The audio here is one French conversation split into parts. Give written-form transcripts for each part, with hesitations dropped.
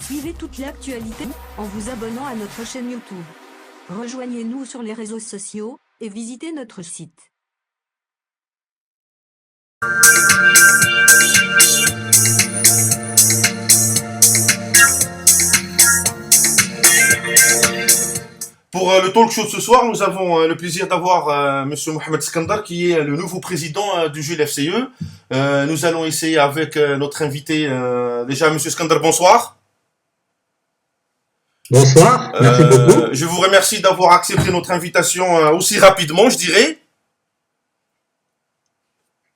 Suivez toute l'actualité en vous abonnant à notre chaîne YouTube. Rejoignez-nous sur les réseaux sociaux et visitez notre site. Pour le talk show de ce soir, nous avons le plaisir d'avoir Monsieur Mohamed Skandar, qui est le nouveau président du GLFCE. Nous allons essayer avec notre invité, déjà Monsieur Skandar, bonsoir. Bonsoir, merci beaucoup. Je vous remercie d'avoir accepté notre invitation aussi rapidement, je dirais.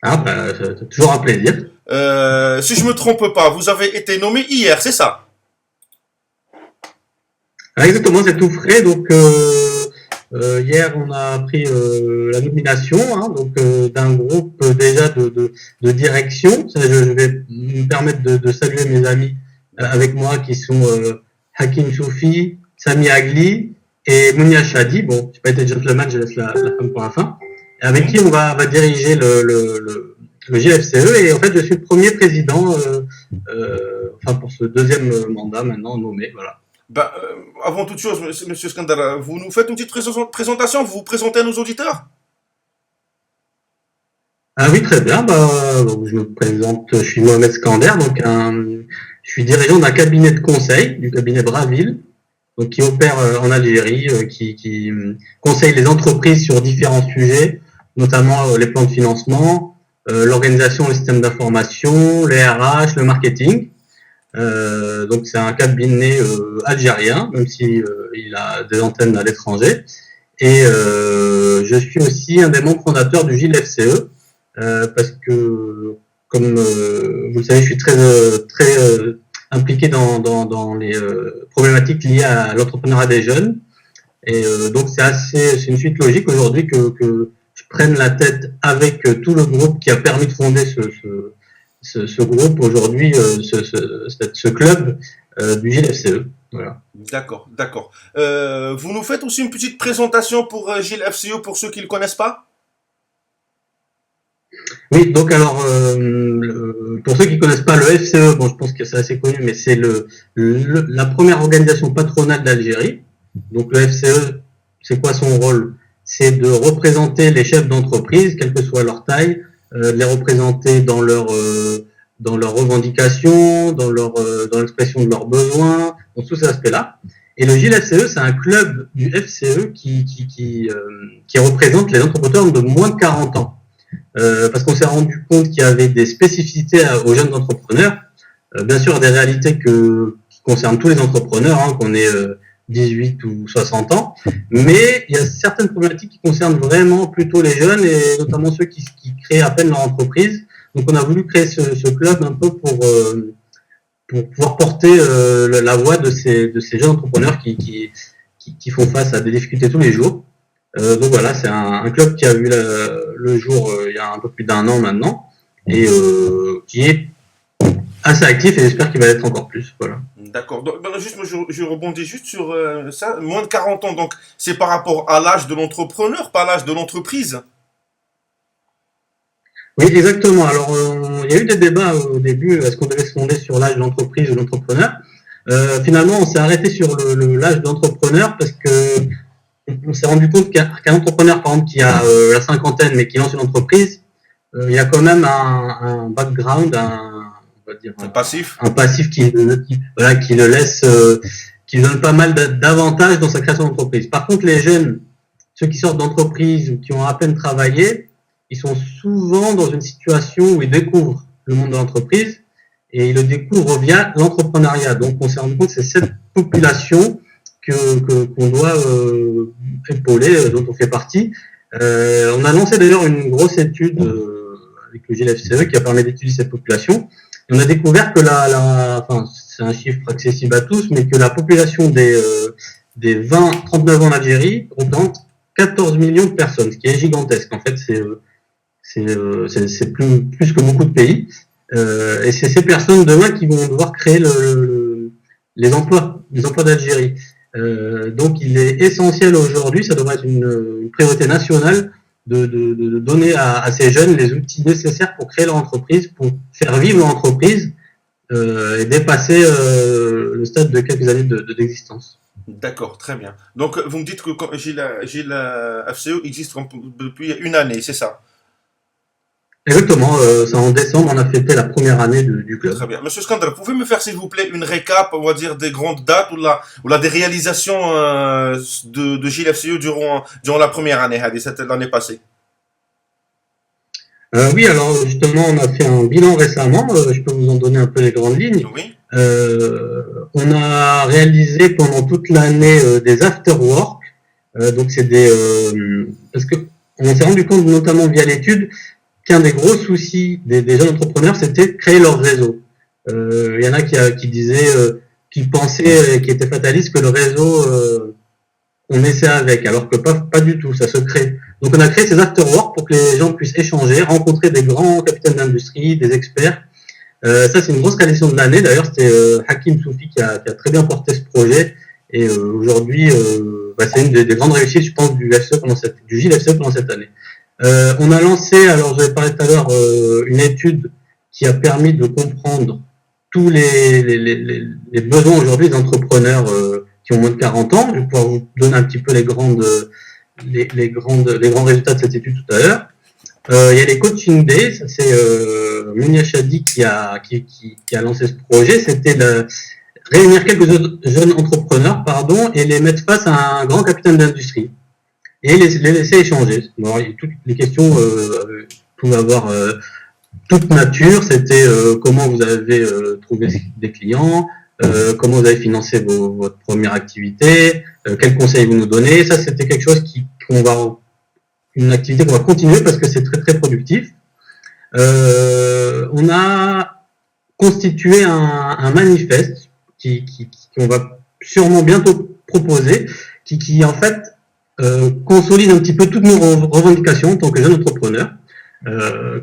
C'est toujours un plaisir. Si je me trompe pas, vous avez été nommé hier, c'est ça? Exactement, c'est tout frais. Donc hier, on a pris la nomination d'un groupe déjà de direction. Ça, je vais me permettre de saluer mes amis avec moi qui sont Hakim Soufi, Sami Agli et Mounia Chadi. Bon, j'ai pas été gentleman, je laisse la femme pour la fin. Avec qui on va diriger le GLFCE, et en fait, je suis le premier président pour ce deuxième mandat maintenant nommé. Voilà. Avant toute chose, Monsieur Skandar, vous nous faites une petite présentation, vous vous présentez à nos auditeurs? Ah oui, très bien. Donc je me présente, je suis Mohamed Skandar, je suis dirigeant d'un cabinet de conseil, du cabinet Braville, donc qui opère en Algérie, qui conseille les entreprises sur différents sujets, notamment les plans de financement, l'organisation, le système d'information, les RH, le marketing. Donc c'est un cabinet algérien, même si il a des antennes à l'étranger. Et je suis aussi un des membres fondateurs du GLFCE, parce que, comme vous le savez, je suis très impliqué dans les problématiques liées à l'entrepreneuriat des jeunes. Et donc c'est une suite logique aujourd'hui que je prenne la tête avec tout le groupe qui a permis de fonder ce groupe aujourd'hui, ce club du GLFCE. Voilà. D'accord. Vous nous faites aussi une petite présentation pour GLFCE pour ceux qui ne le connaissent pas? Oui, donc alors, pour ceux qui ne connaissent pas le FCE, bon, je pense que c'est assez connu, mais c'est la première organisation patronale d'Algérie. Donc le FCE, c'est quoi son rôle? C'est de représenter les chefs d'entreprise, quelle que soit leur taille, de les représenter dans leurs revendications, dans l'expression de leurs besoins, dans tous ces aspects-là. Et le GLFCE, c'est un club du FCE qui représente les entrepreneurs de moins de 40 ans. Parce qu'on s'est rendu compte qu'il y avait des spécificités aux jeunes entrepreneurs, bien sûr des réalités qui concernent tous les entrepreneurs, qu'on ait 18 ou 60 ans, mais il y a certaines problématiques qui concernent vraiment plutôt les jeunes, et notamment ceux qui créent à peine leur entreprise. Donc on a voulu créer ce club un peu pour pouvoir porter la voix de ces jeunes entrepreneurs qui font face à des difficultés tous les jours. Donc voilà, c'est un club qui a vu le jour il y a un peu plus d'1 an maintenant, et qui est assez actif, et j'espère qu'il va l'être encore plus. Voilà. D'accord. Donc, juste, je rebondis juste sur ça. Moins de 40 ans, donc c'est par rapport à l'âge de l'entrepreneur, pas l'âge de l'entreprise? Oui, exactement. Alors, il y a eu des débats au début, est-ce qu'on devait se fonder sur l'âge de l'entreprise ou de l'entrepreneur? Finalement, on s'est arrêté sur l'âge de l'entrepreneur, parce que on s'est rendu compte qu'un entrepreneur, par exemple, qui a la cinquantaine, mais qui lance une entreprise, il y a quand même un background, Un passif. Un passif qui le laisse, qui lui donne pas mal d'avantages dans sa création d'entreprise. Par contre, les jeunes, ceux qui sortent d'entreprise ou qui ont à peine travaillé, ils sont souvent dans une situation où ils découvrent le monde de l'entreprise, et ils le découvrent via l'entrepreneuriat. Donc, on s'est rendu compte que c'est cette population qu'on doit épauler, dont on fait partie. On a lancé d'ailleurs une grosse étude avec le GLFCE qui a permis d'étudier cette population. Et on a découvert que c'est un chiffre accessible à tous, mais que la population des 20-39 ans en Algérie représente 14 millions de personnes, ce qui est gigantesque. En fait, c'est plus que beaucoup de pays. Et c'est ces personnes demain qui vont devoir créer les emplois d'Algérie. Donc il est essentiel aujourd'hui, ça devrait être une priorité nationale, de donner à ces jeunes les outils nécessaires pour créer leur entreprise, pour faire vivre leur entreprise, et dépasser le stade de quelques années d'existence. D'accord, très bien. Donc, vous me dites que Gilles FCE existe depuis une année, c'est ça? Exactement, c'est en décembre, on a fêté la première année du club. Très bien. Monsieur Skandar, pouvez me faire, s'il vous plaît, une récap, on va dire, des grandes dates ou des réalisations de Gilles FCE durant la première année, l'année passée? Oui, alors justement, on a fait un bilan récemment, je peux vous en donner un peu les grandes lignes. Oui. On a réalisé pendant toute l'année des after-work, donc c'est parce que on s'est rendu compte, notamment via l'étude, qu'un des gros soucis des jeunes entrepreneurs, c'était de créer leur réseau. Il y en a qui disaient, qui pensaient, qui étaient fatalistes, que le réseau, on naissait avec, alors que pas du tout, ça se crée. Donc on a créé ces after-work pour que les gens puissent échanger, rencontrer des grands capitaines d'industrie, des experts. Ça, c'est une grosse réalisation de l'année. D'ailleurs, c'était Hakim Soufi qui a très bien porté ce projet. Et aujourd'hui, c'est une des grandes réussites, je pense, du Gilles FCE pendant cette année. On a lancé, alors je vais parler tout à l'heure, une étude qui a permis de comprendre tous les besoins aujourd'hui des entrepreneurs qui ont moins de 40 ans. Je vais pouvoir vous donner un petit peu les grands résultats de cette étude tout à l'heure. Il y a les coaching days, ça c'est Mounia Chadi qui a lancé ce projet. C'était réunir quelques jeunes entrepreneurs, et les mettre face à un grand capitaine d'industrie et les laisser échanger. Bon, toutes les questions pouvaient avoir toute nature. C'était comment vous avez trouvé des clients, comment vous avez financé votre première activité, quels conseils vous nous donnez. Ça, c'était quelque chose une activité qu'on va continuer parce que c'est très très productif. On a constitué un manifeste qu'on va sûrement bientôt proposer, qui en fait consolide un petit peu toutes nos revendications en tant que jeunes entrepreneurs,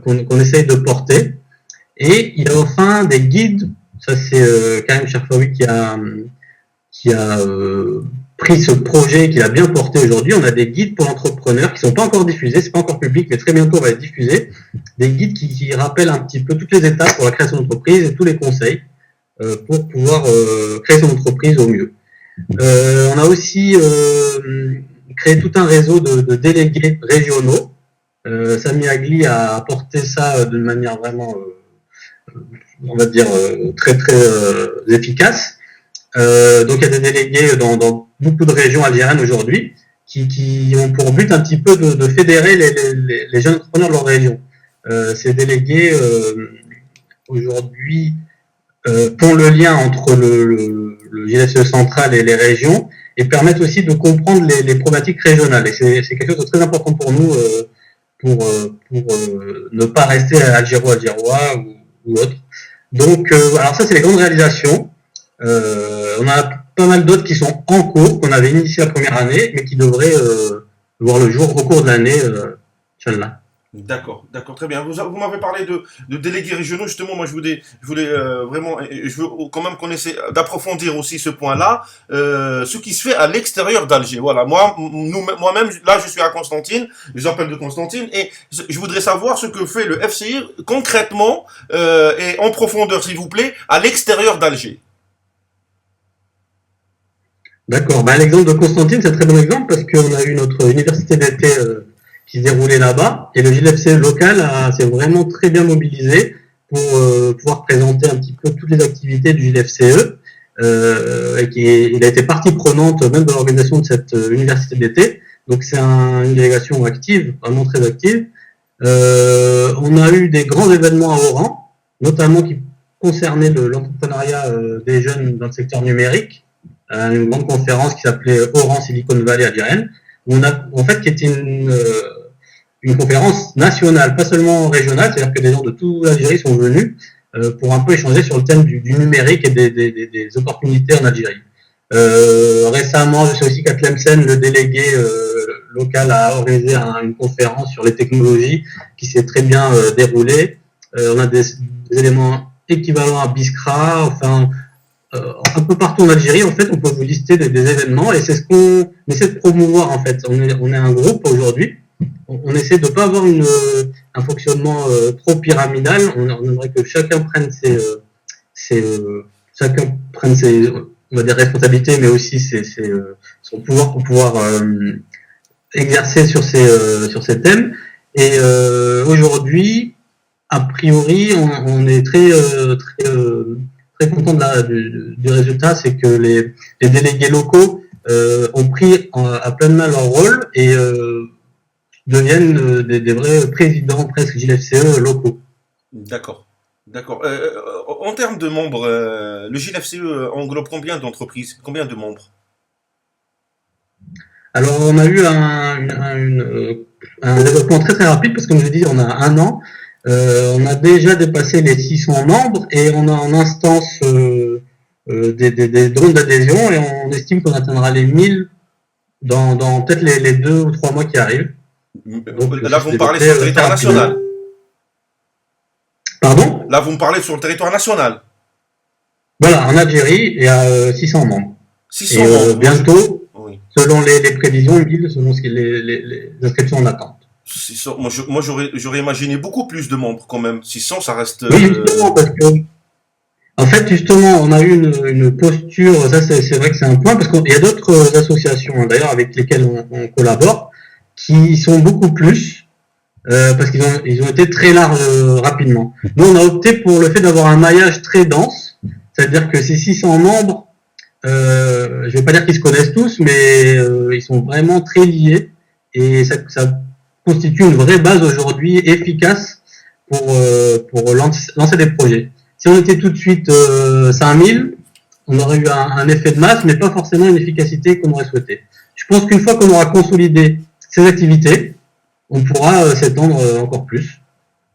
qu'on essaye de porter. Et il y a enfin des guides. Ça, c'est Karim Cherfaoui qui a pris ce projet, qui l'a bien porté aujourd'hui. On a des guides pour l'entrepreneur qui sont pas encore diffusés, c'est pas encore public, mais très bientôt on va être diffusé. Des guides qui rappellent un petit peu toutes les étapes pour la création d'entreprise et tous les conseils pour pouvoir créer son entreprise au mieux. On a aussi créé tout un réseau de délégués régionaux. Sami Agli a porté ça d'une manière vraiment, on va dire, très très efficace. Donc il y a des délégués dans beaucoup de régions algériennes aujourd'hui qui ont pour but un petit peu de fédérer les jeunes entrepreneurs de leur région. Ces délégués aujourd'hui font le lien entre le GFCE central et les régions et permettent aussi de comprendre les problématiques régionales. Et c'est quelque chose de très important pour nous pour ne pas rester algérois ou autre. Donc alors ça c'est les grandes réalisations. On a pas mal d'autres qui sont en cours, qu'on avait initié la première année, mais qui devraient voir le jour au cours de l'année, Inch'Allah. D'accord, très bien. Vous m'avez parlé de délégués régionaux, justement. Moi, je voulais vraiment, je veux quand même qu'on essaie d'approfondir aussi ce point-là, ce qui se fait à l'extérieur d'Alger. Voilà, moi-même, là, je suis à Constantine, je m'appelle de Constantine, et je voudrais savoir ce que fait le FCI concrètement et en profondeur, s'il vous plaît, à l'extérieur d'Alger. D'accord. L'exemple de Constantine, c'est un très bon exemple parce qu'on a eu notre université d'été qui se déroulait là-bas et le GLFCE local s'est vraiment très bien mobilisé pour pouvoir présenter un petit peu toutes les activités du GLFCE. Il a été partie prenante même de l'organisation de cette université d'été. Donc c'est une délégation active, vraiment très active. On a eu des grands événements à Oran, notamment qui concernaient l'entrepreneuriat des jeunes dans le secteur numérique. Une grande conférence qui s'appelait Oran Silicon Valley algérienne, qui était une conférence nationale, pas seulement régionale, c'est-à-dire que des gens de toute l'Algérie sont venus pour un peu échanger sur le thème du numérique et des opportunités en Algérie. Récemment, je sais aussi qu'à Tlemcen, le délégué local a organisé une conférence sur les technologies qui s'est très bien déroulée. On a des éléments équivalents à Biskra, enfin un peu partout en Algérie, en fait, on peut vous lister des événements et c'est ce qu'on essaie de promouvoir, en fait. On est un groupe aujourd'hui. On essaie de ne pas avoir un fonctionnement trop pyramidal. On aimerait que chacun prenne chacun prenne ses, on va dire, responsabilités, mais aussi son pouvoir pour pouvoir exercer sur ces thèmes. Et aujourd'hui, a priori, on est très content du résultat, c'est que les délégués locaux ont pris à pleine main leur rôle et deviennent des vrais présidents presque JLFCE locaux. D'accord. D'accord. En termes de membres, le JLFCE englobe combien d'entreprises? Combien de membres? Alors, on a eu un développement très très rapide parce que, comme je dis, on a un an. On a déjà dépassé les 600 membres et on a en instance des drones d'adhésion et on estime qu'on atteindra les 1000 dans peut-être les 2 ou 3 mois qui arrivent. Donc, là, vous me parlez sur le territoire national. Pardon? Là, vous me parlez sur le territoire national. Voilà, en Algérie, il y a 600 membres. 600 membres. Bientôt, oui. Selon les prévisions, 1000 selon les inscriptions en attente. 600, moi j'aurais imaginé beaucoup plus de membres quand même. 600, ça reste. Oui, justement, parce que. En fait, justement, on a eu une posture, ça c'est vrai que c'est un point, parce qu'il y a d'autres associations, d'ailleurs, avec lesquelles on collabore, qui sont beaucoup plus, parce qu'ils ont été très larges rapidement. Nous, on a opté pour le fait d'avoir un maillage très dense, c'est-à-dire que ces 600 membres, je vais pas dire qu'ils se connaissent tous, mais ils sont vraiment très liés, et ça constitue une vraie base aujourd'hui efficace pour lancer des projets. Si on était tout de suite 5000, on aurait eu un effet de masse, mais pas forcément une efficacité qu'on aurait souhaité. Je pense qu'une fois qu'on aura consolidé ces activités, on pourra s'étendre encore plus.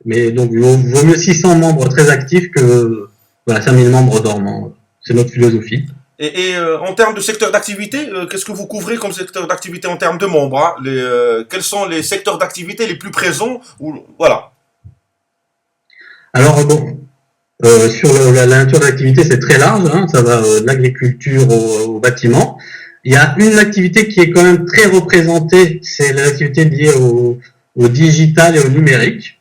Mais donc, il vaut mieux 600 membres très actifs que 5000 membres dormants. C'est notre philosophie. Et en termes de secteur d'activité, qu'est-ce que vous couvrez comme secteur d'activité en termes de membres, hein? Quels sont les secteurs d'activité les plus présents voilà. Alors bon, sur la nature d'activité, c'est très large, hein, ça va de l'agriculture au bâtiment. Il y a une activité qui est quand même très représentée, c'est l'activité liée au digital et au numérique.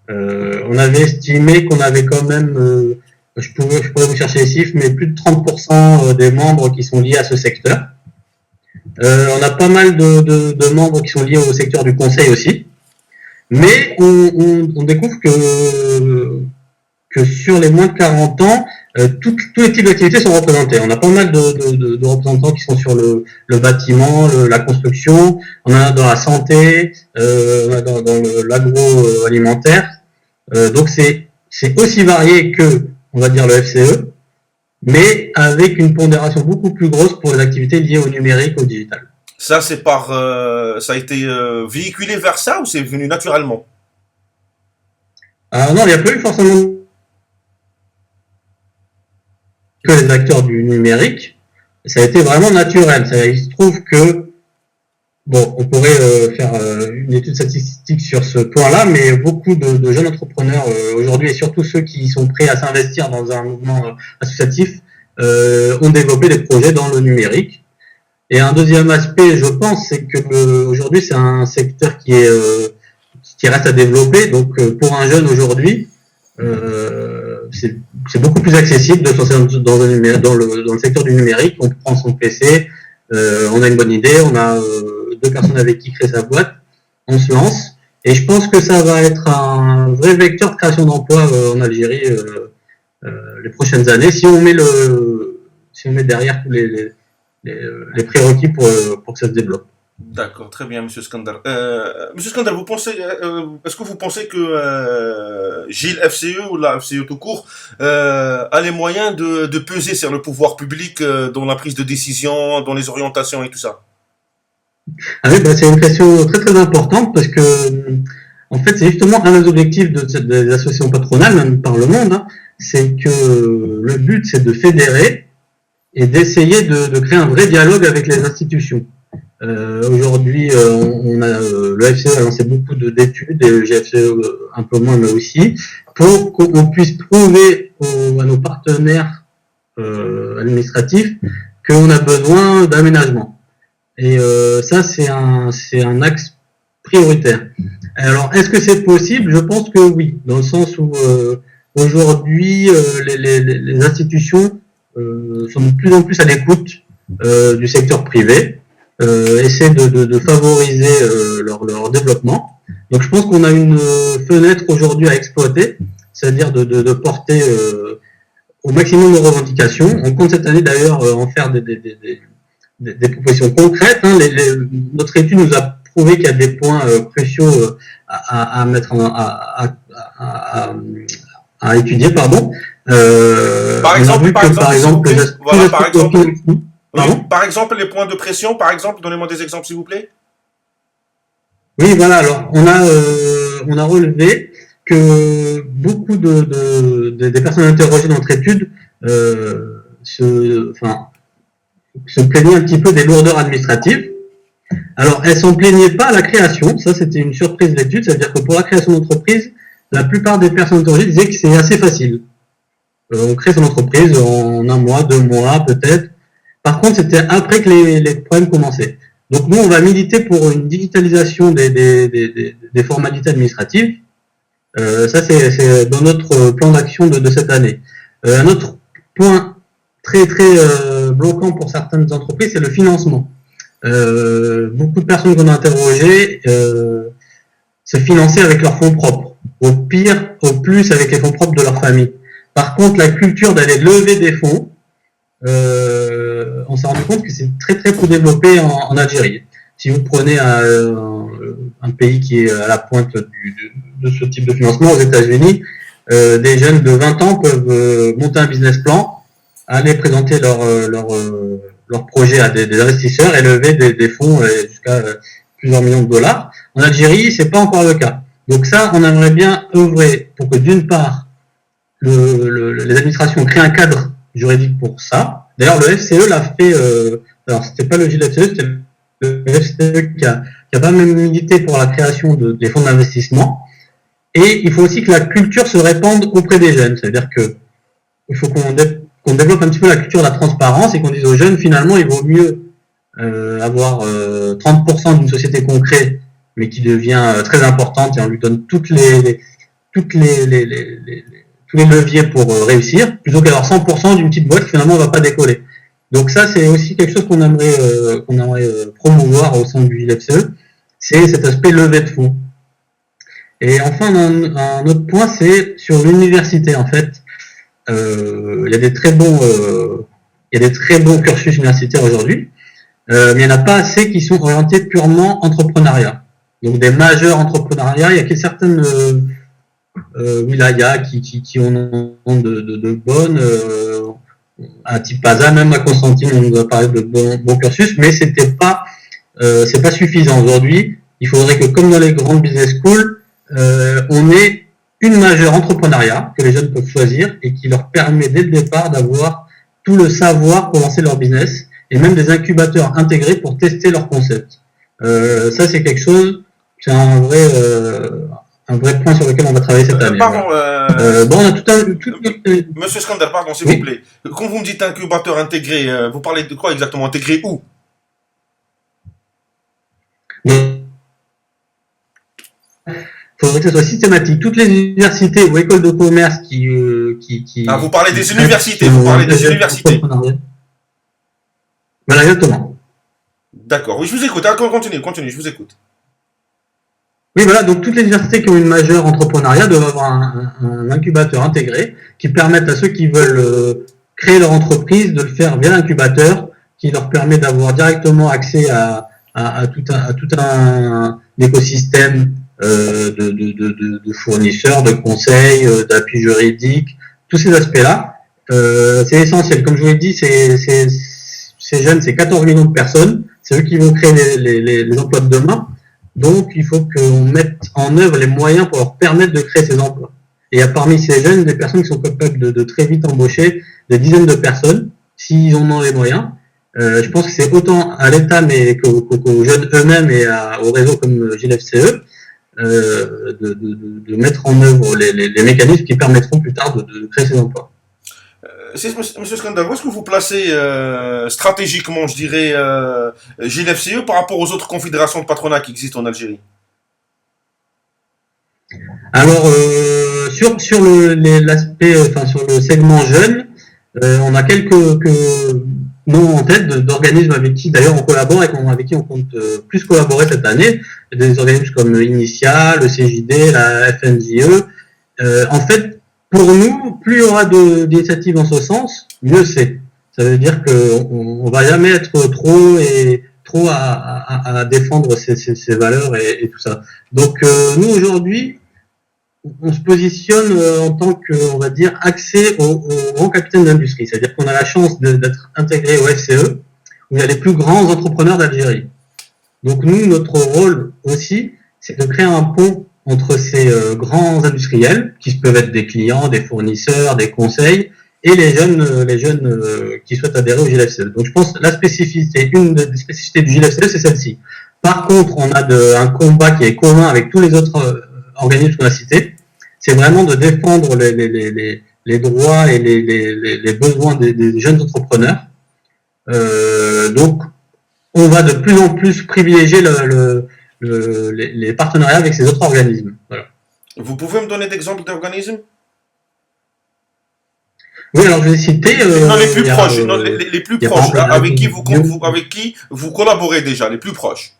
On avait estimé qu'on avait quand même, je pourrais vous chercher les chiffres, mais plus de 30% des membres qui sont liés à ce secteur. On a pas mal de membres qui sont liés au secteur du conseil aussi. Mais on découvre que sur les moins de 40 ans, tous les types d'activités sont représentés. On a pas mal de représentants qui sont sur le bâtiment, la construction, on en a dans la santé, on a dans l'agroalimentaire. Donc c'est aussi varié que, on va dire, le FCE, mais avec une pondération beaucoup plus grosse pour les activités liées au numérique, au digital. Ça, c'est ça a été véhiculé vers ça ou c'est venu naturellement? Non, il n'y a pas eu forcément que les acteurs du numérique. Ça a été vraiment naturel. Il se trouve que, bon, on pourrait faire une étude statistique sur ce point-là, mais beaucoup de jeunes entrepreneurs aujourd'hui, et surtout ceux qui sont prêts à s'investir dans un mouvement associatif, ont développé des projets dans le numérique. Et un deuxième aspect, je pense, c'est que aujourd'hui, c'est un secteur qui reste à développer. Donc, pour un jeune aujourd'hui, c'est beaucoup plus accessible de se lancer dans le secteur du numérique. On prend son PC, on a une bonne idée, on a 2 personnes avec qui créer sa boîte, on se lance. Et je pense que ça va être un vrai vecteur de création d'emplois en Algérie les prochaines années, si on met derrière tous les prérequis pour que ça se développe. D'accord, très bien, Monsieur Skandar. Monsieur Skandar, est-ce que vous pensez que JLFCE ou la FCE tout court a les moyens de peser sur le pouvoir public dans la prise de décision, dans les orientations et tout ça? Ah oui, c'est une question très très importante parce que en fait c'est justement un des objectifs des associations patronales, même par le monde, hein, c'est que le but c'est de fédérer et d'essayer de créer un vrai dialogue avec les institutions. Aujourd'hui, le FCE a lancé beaucoup d'études, et le GFCE un peu moins, mais aussi, pour qu'on puisse prouver à nos partenaires administratifs qu'on a besoin d'aménagement. Et ça, c'est un axe prioritaire. Alors, est-ce que c'est possible? Je pense que oui, dans le sens où aujourd'hui, les institutions sont de plus en plus à l'écoute du secteur privé, essaient de favoriser leur développement. Donc je pense qu'on a une fenêtre aujourd'hui à exploiter, c'est-à-dire de porter au maximum nos revendications. On compte cette année d'ailleurs en faire des propositions concrètes. Hein. Notre étude nous a prouvé qu'il y a des points cruciaux à mettre à étudier, pardon. Par exemple, Pardon. par exemple, les points de pression, par exemple, donnez-moi des exemples, s'il vous plaît. Oui, voilà. Alors, on a relevé que beaucoup des personnes interrogées dans notre étude se plaignaient un petit peu des lourdeurs administratives. Alors, elles s'en plaignaient pas à la création. Ça, c'était une surprise d'étude. C'est-à-dire que pour la création d'entreprise, la plupart des personnes interrogées disaient que c'est assez facile. On crée son entreprise en 1 mois, 2 mois, peut-être. Par contre, c'était après que les problèmes commençaient. Donc nous, on va militer pour une digitalisation des formalités administratives. Ça, c'est dans notre plan d'action de cette année. Un autre point très bloquant pour certaines entreprises, c'est le financement. Beaucoup de personnes qu'on a interrogées se finançaient avec leurs fonds propres. Au pire, au plus avec les fonds propres de leur famille. Par contre, la culture d'aller lever des fonds, on s'est rendu compte que c'est très peu développé en Algérie. Si vous prenez un pays qui est à la pointe de ce type de financement, aux États-Unis, des jeunes de 20 ans peuvent monter un business plan, aller présenter leur projet à des investisseurs et lever des fonds jusqu'à plusieurs millions de dollars. En Algérie, c'est pas encore le cas. Donc ça, on aimerait bien œuvrer pour que d'une part, les administrations créent un cadre juridique pour ça. D'ailleurs, le FCE l'a fait. Alors, c'était pas le GILFCE, c'était le FCE qui a pas même milité pour la création des fonds d'investissement. Et il faut aussi que la culture se répande auprès des jeunes. C'est-à-dire que il faut qu'on développe un petit peu la culture de la transparence et qu'on dise aux jeunes, finalement, il vaut mieux avoir 30% d'une société qu'on crée, mais qui devient très importante et on lui donne tous les leviers pour réussir, plutôt qu'avoir 100% d'une petite boîte qui finalement va pas décoller. Donc ça, c'est aussi quelque chose qu'on aimerait promouvoir au sein du FCE, c'est cet aspect levée de fonds. Et enfin, un autre point, c'est sur l'université. En fait, il y a des très bons cursus universitaires aujourd'hui, mais il n'y en a pas assez qui sont orientés purement entrepreneuriat. Donc des majeurs entrepreneuriat, il y a certaines wilayas qui ont de bonnes, à type PASA, même à Constantine, on nous a parlé de bons cursus, mais c'est pas suffisant aujourd'hui. Il faudrait que, comme dans les grandes business schools, on ait une majeure entrepreneuriat que les jeunes peuvent choisir et qui leur permet dès le départ d'avoir tout le savoir pour lancer leur business et même des incubateurs intégrés pour tester leur concept. Ça, c'est quelque chose, c'est un vrai point sur lequel on va travailler cette année. Pardon, on a Monsieur Skander, pardon, s'il vous plaît. Quand vous me dites incubateur intégré, vous parlez de quoi exactement? Intégré où? Il faudrait que ce soit systématique. Toutes les universités ou écoles de commerce qui Ah, vous parlez des universités, Voilà, exactement. D'accord, oui, je vous écoute. Continue, je vous écoute. Oui, voilà, donc toutes les universités qui ont une majeure entrepreneuriat doivent avoir un incubateur intégré qui permette à ceux qui veulent créer leur entreprise de le faire via l'incubateur, qui leur permet d'avoir directement accès à tout un écosystème de fournisseurs, de conseils, d'appui juridique, tous ces aspects-là. C'est essentiel. Comme je vous l'ai dit, ces jeunes, c'est 14 millions de personnes, c'est eux qui vont créer les emplois de demain. Donc, il faut qu'on mette en œuvre les moyens pour leur permettre de créer ces emplois. Et il y a parmi ces jeunes des personnes qui sont capables de très vite embaucher des dizaines de personnes, s'ils en ont les moyens. Je pense que c'est autant à l'État mais qu'aux jeunes eux-mêmes et aux réseaux comme GLFCE de mettre en œuvre les mécanismes qui permettront plus tard de créer ces emplois. Monsieur Skander, où est-ce que vous placez stratégiquement, je dirais, GLFCE par rapport aux autres confédérations de patronat qui existent en Algérie? Alors, l'aspect, enfin sur le segment jeune, on a quelques noms en tête d'organismes avec qui d'ailleurs on collabore et avec qui on compte plus collaborer cette année. Des organismes comme Initial, le CJD, la FNJE. En fait, pour nous, plus il y aura d'initiatives en ce sens, mieux c'est. Ça veut dire qu'on va jamais être trop à défendre ces valeurs et tout ça. Donc nous aujourd'hui, on se positionne en tant que, on va dire, accès aux grands capitaines d'industrie. C'est-à-dire qu'on a la chance d'être intégré au FCE, où il y a les plus grands entrepreneurs d'Algérie. Donc nous, notre rôle aussi, c'est de créer un pont entre ces grands industriels, qui peuvent être des clients, des fournisseurs, des conseils, et les jeunes qui souhaitent adhérer au GLFCE. Donc je pense que une des spécificités du GLFCE, c'est celle-ci. Par contre, on a un combat qui est commun avec tous les autres organismes qu'on a cités. C'est vraiment de défendre les droits et les besoins des jeunes entrepreneurs. Donc, on va de plus en plus privilégier les partenariats avec ces autres organismes. Voilà. Vous pouvez me donner d'exemples d'organismes? Oui, alors je vais citer. Non, les plus proches, les plus proches, avec qui vous collaborez déjà, les plus proches.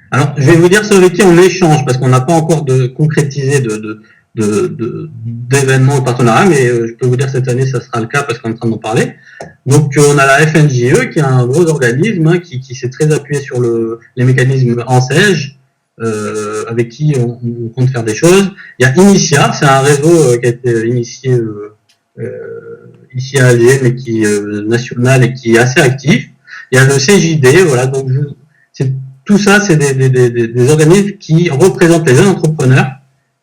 Alors, je vais vous dire ceux avec qui on échange, parce qu'on n'a pas encore concrétisé d'événements de partenariat, mais je peux vous dire cette année, ça sera le cas parce qu'on est en train d'en parler. Donc, on a la FNJE, qui est un gros organisme qui s'est très appuyé sur les mécanismes ANSEJ, avec qui on compte faire des choses. Il y a Initia, c'est un réseau qui a été initié ici à Alger, mais qui est national et qui est assez actif. Il y a le CJD, voilà, donc tout ça, c'est des organismes qui représentent les jeunes entrepreneurs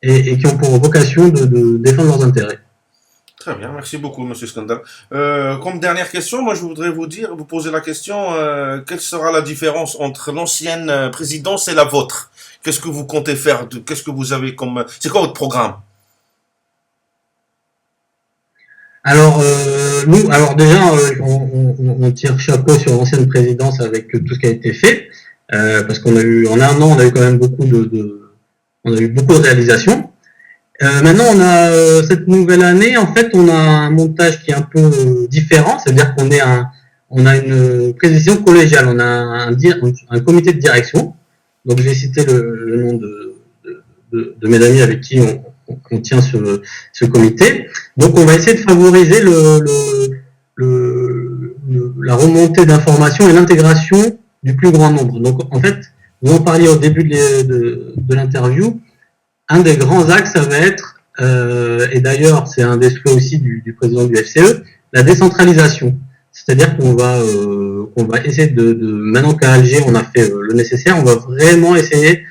et qui ont pour vocation de défendre leurs intérêts. Très bien, merci beaucoup, Monsieur Skandar. Comme dernière question, moi je voudrais vous poser la question, quelle sera la différence entre l'ancienne présidence et la vôtre? Qu'est-ce que vous comptez faire? Qu'est-ce que vous avez c'est quoi votre programme? Alors, déjà, on tire chapeau sur l'ancienne présidence avec tout ce qui a été fait, parce en un an, on a eu quand même beaucoup de réalisations. Maintenant, on a cette nouvelle année, en fait, on a un montage qui est un peu différent, c'est-à-dire on a une présidence collégiale, on a un comité de direction. Donc, je vais citer le nom de mes amis avec qui on tient ce comité. Donc, on va essayer de favoriser la remontée d'informations et l'intégration du plus grand nombre. Donc, en fait, vous en parliez au début de l'interview. Un des grands axes, ça va être, et d'ailleurs, c'est un des souhaits aussi du président du FCE, la décentralisation. C'est-à-dire qu'on va essayer maintenant qu'à Alger, on a fait le nécessaire, on va vraiment essayer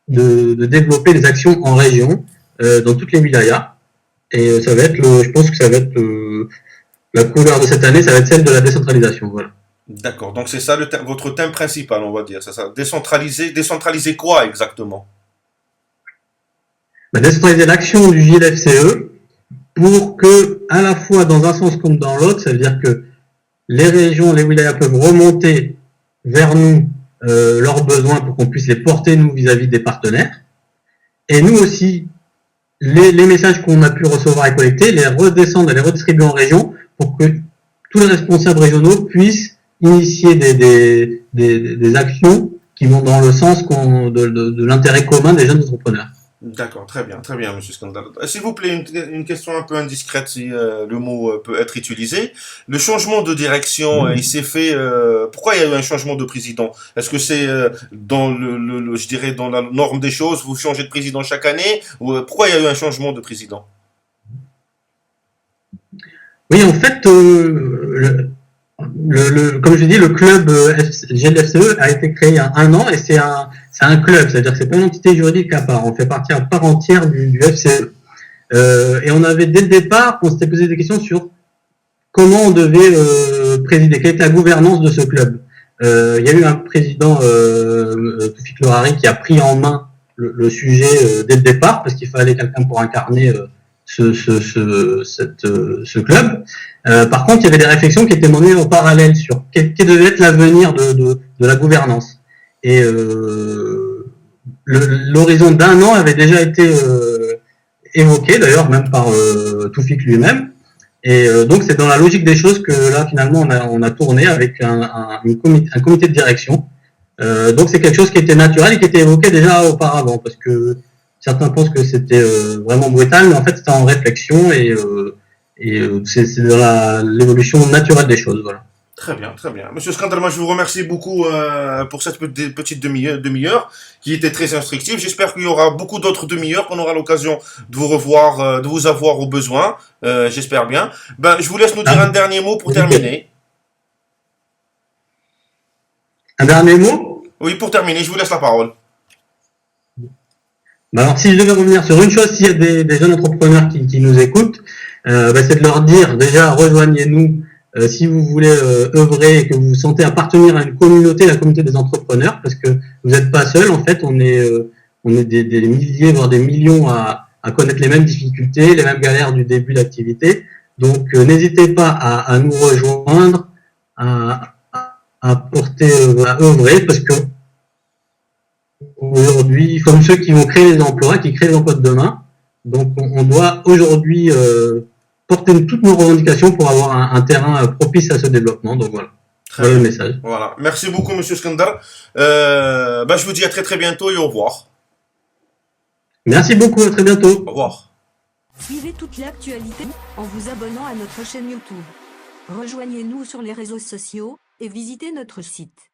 de développer les actions en région, dans toutes les wilayas. Et ça va être je pense que ça va être la couleur de cette année, ça va être celle de la décentralisation. Voilà. D'accord. Donc c'est ça votre thème principal, on va dire. C'est ça. Décentraliser quoi exactement? Décentraliser l'action du JLFCE pour que, à la fois dans un sens comme dans l'autre, ça veut dire que les régions, les wilayas peuvent remonter vers nous leurs besoins pour qu'on puisse les porter, nous, vis-à-vis des partenaires. Et nous aussi, les messages qu'on a pu recevoir et collecter, les redescendre et les redistribuer en région pour que tous les responsables régionaux puissent initier des actions qui vont dans le sens de l'intérêt commun des jeunes entrepreneurs. D'accord, très bien, Monsieur Skandar. S'il vous plaît, une question un peu indiscrète, si le mot peut être utilisé. Le changement de direction, il s'est fait. Pourquoi il y a eu un changement de président? Est-ce que c'est dans je dirais dans la norme des choses, vous changez de président chaque année, ou pourquoi il y a eu un changement de président? Oui, en fait, comme je dis, le club GLFCE a été créé il y a un an et c'est un club, c'est-à-dire que c'est pas une entité juridique à part, on fait partie à part entière du FCE. Et on avait dès le départ, on s'était posé des questions sur comment on devait présider, quelle était la gouvernance de ce club. Il y a eu un président, Toufik Lohari, qui a pris en main le sujet dès le départ parce qu'il fallait quelqu'un pour incarner ce club. Par contre, il y avait des réflexions qui étaient menées en parallèle sur quel devait être l'avenir de la gouvernance. Et l'horizon d'un an avait déjà été évoqué d'ailleurs même par Toufik lui-même. Et donc c'est dans la logique des choses que là finalement on a tourné avec un comité de direction. Donc c'est quelque chose qui était naturel et qui était évoqué déjà auparavant, parce que certains pensent que c'était vraiment brutal, mais en fait c'était en réflexion et c'est dans l'évolution naturelle des choses. Voilà. Très bien, très bien. Monsieur Skandar, moi je vous remercie beaucoup pour cette petite demi-heure qui était très instructive. J'espère qu'il y aura beaucoup d'autres demi-heures, qu'on aura l'occasion de vous revoir, de vous avoir au besoin. J'espère bien. Ben, je vous laisse nous dire un dernier mot pour terminer. Un dernier mot? Oui, pour terminer, je vous laisse la parole. Alors, si je devais revenir sur une chose, s'il y a des jeunes entrepreneurs qui nous écoutent, c'est de leur dire déjà, rejoignez-nous si vous voulez œuvrer et que vous vous sentez appartenir à une communauté, la communauté des entrepreneurs, parce que vous n'êtes pas seul. En fait, on est des milliers, voire des millions à connaître les mêmes difficultés, les mêmes galères du début d'activité. Donc, n'hésitez pas à nous rejoindre, à œuvrer, parce que aujourd'hui, comme ceux qui vont créer les emplois, qui créent les emplois de demain, donc on doit aujourd'hui porter toutes nos revendications pour avoir un terrain propice à ce développement. Donc voilà, voilà le message. Voilà. Merci beaucoup, Monsieur Skandar. Je vous dis à très très bientôt et au revoir. Merci beaucoup, à très bientôt. Au revoir. Suivez toute l'actualité en vous abonnant à notre chaîne YouTube. Rejoignez-nous sur les réseaux sociaux et visitez notre site.